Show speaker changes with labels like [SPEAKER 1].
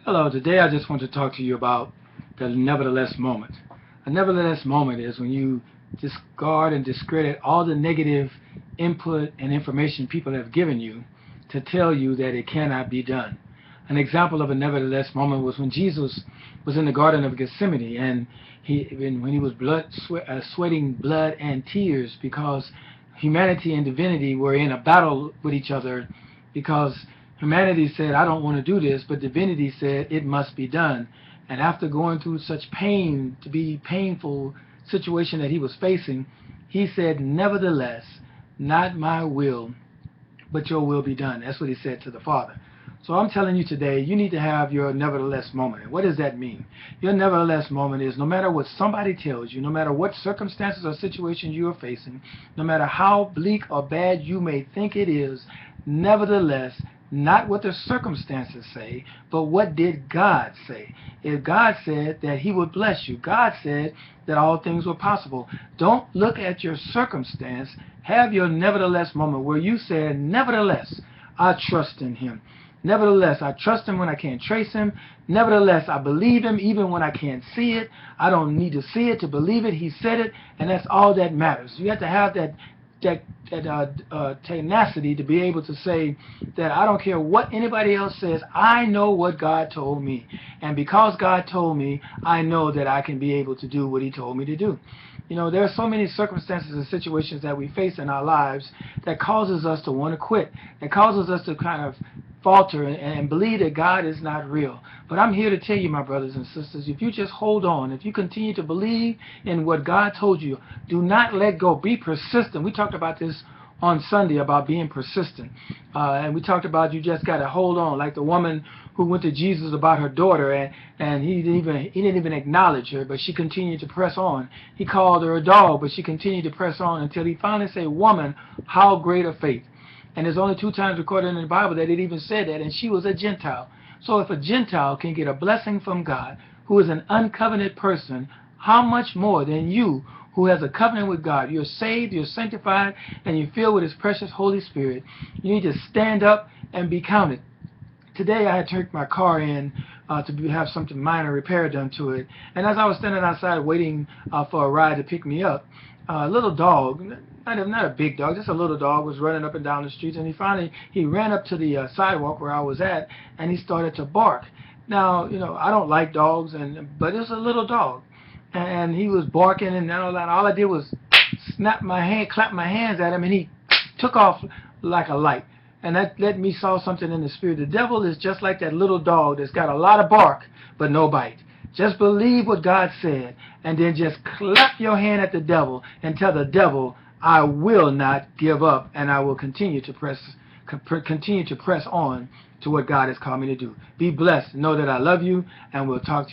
[SPEAKER 1] Hello, today I just want to talk to you about the nevertheless moment. A nevertheless moment is when you discard and discredit all the negative input and information people have given you to tell you that it cannot be done. An example of a nevertheless moment was when Jesus was in the Garden of Gethsemane, and when he was sweating blood and tears because humanity and divinity were in a battle with each other, because humanity said, I don't want to do this, but divinity said, it must be done. And after going through such pain, to be painful situation that he was facing, he said, nevertheless, not my will, but your will be done. That's what he said to the Father. So I'm telling you today, you need to have your nevertheless moment. And what does that mean? Your nevertheless moment is no matter what somebody tells you, no matter what circumstances or situations you are facing, no matter how bleak or bad you may think it is, nevertheless, not what the circumstances say, but what did God say? If God said that he would bless you, God said that all things were possible. Don't look at your circumstance. Have your nevertheless moment where you said, nevertheless, I trust in him. Nevertheless, I trust him when I can't trace him. Nevertheless, I believe him even when I can't see it. I don't need to see it to believe it. He said it, and that's all that matters. You have to have that tenacity to be able to say that I don't care what anybody else says. I know what God told me, and because God told me, I know that I can be able to do what he told me to do. You know, there are so many circumstances and situations that we face in our lives that causes us to want to quit, that causes us to kind of falter and believe that God is not real. But I'm here to tell you, my brothers and sisters, if you just hold on, if you continue to believe in what God told you, do not let go. Be persistent. We talked about this on Sunday about being persistent. And we talked about you just got to hold on, like the woman who went to Jesus about her daughter, and he didn't even acknowledge her, but she continued to press on. He called her a dog, but she continued to press on until he finally said, woman, how great a faith. And there's only 2 times recorded in the Bible that it even said that, and she was a Gentile. So if a Gentile can get a blessing from God, who is an uncovenanted person, how much more than you who has a covenant with God? You're saved, you're sanctified, and you're filled with his precious Holy Spirit. You need to stand up and be counted. Today I had to take my car in to have something minor repair done to it. And as I was standing outside waiting for a ride to pick me up, a little dog, not a big dog, just a little dog, was running up and down the streets, and he ran up to the sidewalk where I was at, and he started to bark. Now, you know, I don't like dogs, but it's a little dog, and he was barking and all that. All I did was clap my hands at him, and he took off like a light. And that let me saw something in the spirit. The devil is just like that little dog that's got a lot of bark but no bite. Just believe what God said, and then just clap your hand at the devil and tell the devil, I will not give up, and I will continue to press on to what God has called me to do. Be blessed. Know that I love you, and we'll talk to you.